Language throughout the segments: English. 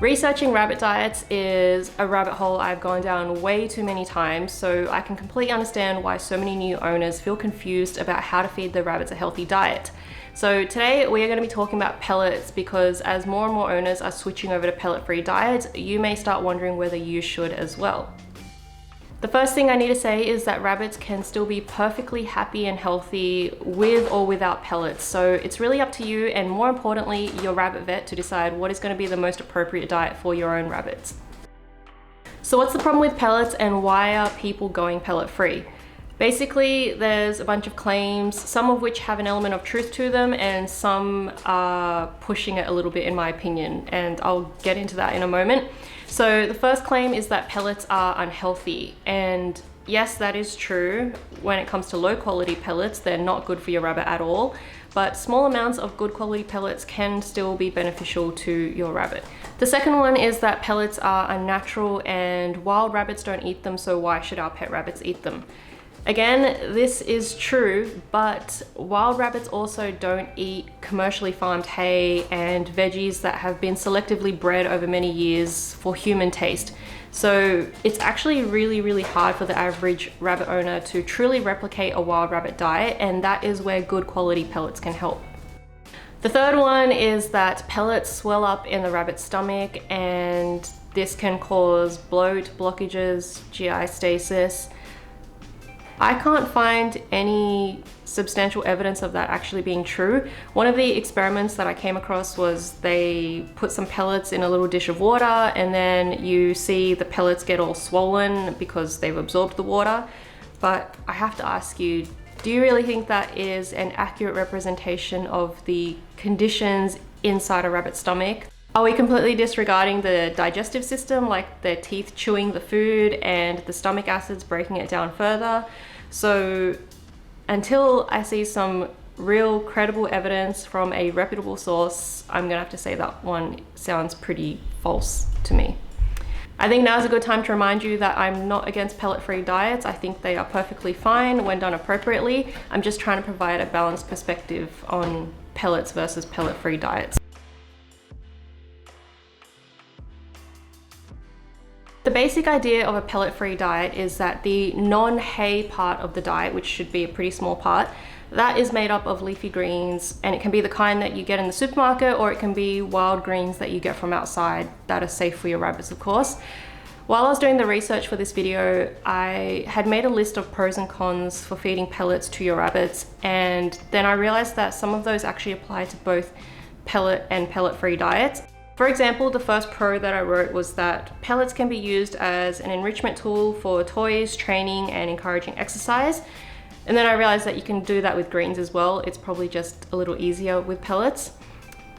Researching rabbit diets is a rabbit hole I've gone down way too many times, so I can completely understand why so many new owners feel confused about how to feed their rabbits a healthy diet. So today we are going to be talking about pellets because as more and more owners are switching over to pellet-free diets, you may start wondering whether you should as well. The first thing I need to say is that rabbits can still be perfectly happy and healthy with or without pellets. So it's really up to you and more importantly, your rabbit vet to decide what is going to be the most appropriate diet for your own rabbits. So what's the problem with pellets and why are people going pellet free? Basically, there's a bunch of claims, some of which have an element of truth to them and some are pushing it a little bit in my opinion, and I'll get into that in a moment. So the first claim is that pellets are unhealthy, and yes, that is true. When it comes to low quality pellets, they're not good for your rabbit at all, but small amounts of good quality pellets can still be beneficial to your rabbit. The second one is that pellets are unnatural and wild rabbits don't eat them, so why should our pet rabbits eat them? Again, this is true, but wild rabbits also don't eat commercially farmed hay and veggies that have been selectively bred over many years for human taste. So it's actually really hard for the average rabbit owner to truly replicate a wild rabbit diet, and that is where good quality pellets can help. The third one is that pellets swell up in the rabbit's stomach, and this can cause bloat, blockages, GI stasis. I can't find any substantial evidence of that actually being true. One of the experiments that I came across was they put some pellets in a little dish of water and then you see the pellets get all swollen because they've absorbed the water. But I have to ask you, do you really think that is an accurate representation of the conditions inside a rabbit's stomach? Are we completely disregarding the digestive system, like their teeth chewing the food and the stomach acids breaking it down further? So until I see some real credible evidence from a reputable source, I'm gonna have to say that one sounds pretty false to me. I think now is a good time to remind you that I'm not against pellet-free diets. I think they are perfectly fine when done appropriately. I'm just trying to provide a balanced perspective on pellets versus pellet-free diets. The basic idea of a pellet-free diet is that the non-hay part of the diet, which should be a pretty small part, that is made up of leafy greens, and it can be the kind that you get in the supermarket or it can be wild greens that you get from outside that are safe for your rabbits, of course. While I was doing the research for this video, I had made a list of pros and cons for feeding pellets to your rabbits, and then I realized that some of those actually apply to both pellet and pellet-free diets. For example, the first pro that I wrote was that pellets can be used as an enrichment tool for toys, training, and encouraging exercise. And then I realized that you can do that with greens as well. It's probably just a little easier with pellets.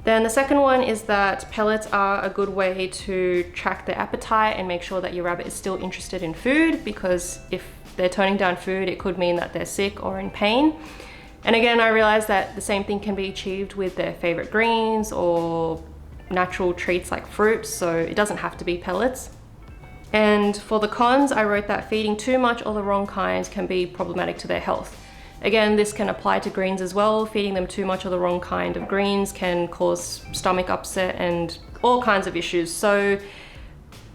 Then the second one is that pellets are a good way to track their appetite and make sure that your rabbit is still interested in food, because if they're turning down food, it could mean that they're sick or in pain. And again, I realized that the same thing can be achieved with their favorite greens or natural treats like fruits, so it doesn't have to be pellets. And for the cons, I wrote that feeding too much or the wrong kind can be problematic to their health. Again, this can apply to greens as well. Feeding them too much of the wrong kind of greens can cause stomach upset and all kinds of issues. So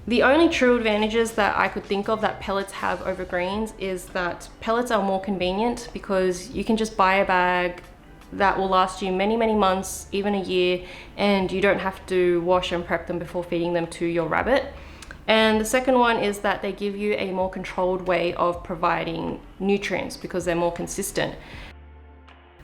the only true advantages that I could think of that pellets have over greens is that pellets are more convenient because you can just buy a bag that will last you many months, even a year, and you don't have to wash and prep them before feeding them to your rabbit. And the second one is that they give you a more controlled way of providing nutrients because they're more consistent.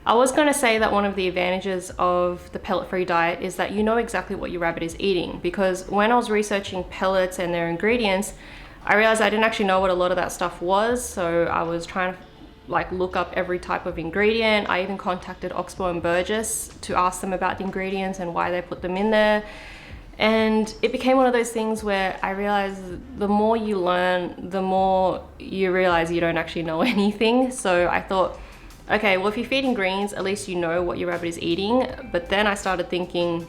I was going to say that one of the advantages of the pellet-free diet is that you know exactly what your rabbit is eating, because when I was researching pellets and their ingredients, I realized I didn't actually know what a lot of that stuff was, so I was trying to look up every type of ingredient. I even contacted Oxbow and Burgess to ask them about the ingredients and why they put them in there. And it became one of those things where I realized the more you learn, the more you realize you don't actually know anything. So I thought, okay, well, if you're feeding greens, at least you know what your rabbit is eating. But then I started thinking,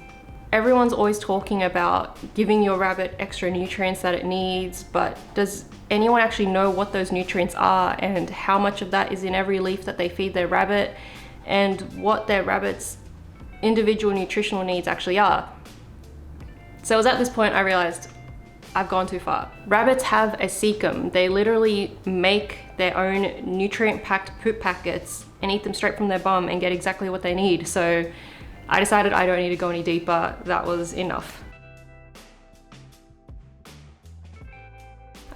everyone's always talking about giving your rabbit extra nutrients that it needs, but does anyone actually know what those nutrients are and how much of that is in every leaf that they feed their rabbit and what their rabbit's individual nutritional needs actually are? So it was at this point I realized I've gone too far. Rabbits have a cecum. They literally make their own nutrient-packed poop packets and eat them straight from their bum and get exactly what they need. So I decided I don't need to go any deeper. That was enough.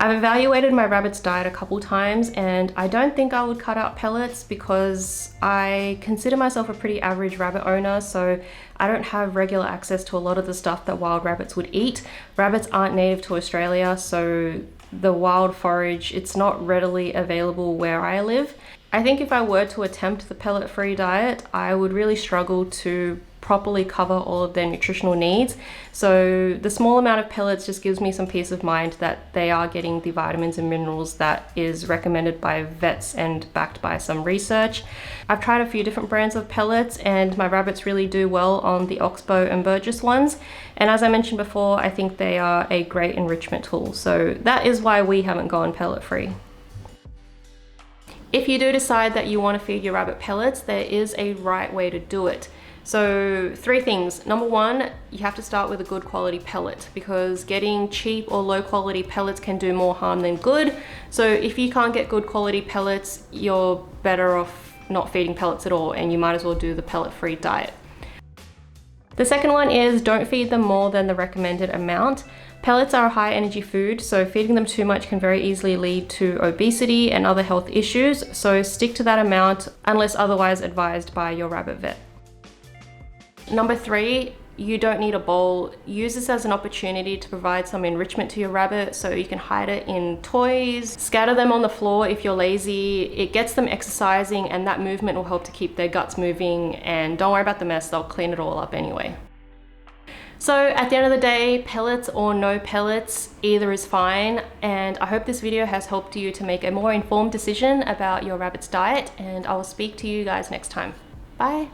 I've evaluated my rabbit's diet a couple times and I don't think I would cut out pellets because I consider myself a pretty average rabbit owner, so I don't have regular access to a lot of the stuff that wild rabbits would eat. Rabbits aren't native to Australia, so the wild forage, it's not readily available where I live. I think if I were to attempt the pellet-free diet, I would really struggle to properly cover all of their nutritional needs. So the small amount of pellets just gives me some peace of mind that they are getting the vitamins and minerals that is recommended by vets and backed by some research. I've tried a few different brands of pellets and my rabbits really do well on the Oxbow and Burgess ones. And as I mentioned before, I think they are a great enrichment tool. So that is why we haven't gone pellet free. If you do decide that you want to feed your rabbit pellets, there is a right way to do it. So 3 things. Number 1, you have to start with a good quality pellet because getting cheap or low quality pellets can do more harm than good. So if you can't get good quality pellets, you're better off not feeding pellets at all and you might as well do the pellet-free diet. The second one is don't feed them more than the recommended amount. Pellets are a high energy food, so feeding them too much can very easily lead to obesity and other health issues, so stick to that amount unless otherwise advised by your rabbit vet. Number 3, you don't need a bowl. Use this as an opportunity to provide some enrichment to your rabbit, so you can hide it in toys, scatter them on the floor if you're lazy. It gets them exercising and that movement will help to keep their guts moving, and don't worry about the mess, they'll clean it all up anyway. So at the end of the day, pellets or no pellets, either is fine, and I hope this video has helped you to make a more informed decision about your rabbit's diet, and I will speak to you guys next time. Bye!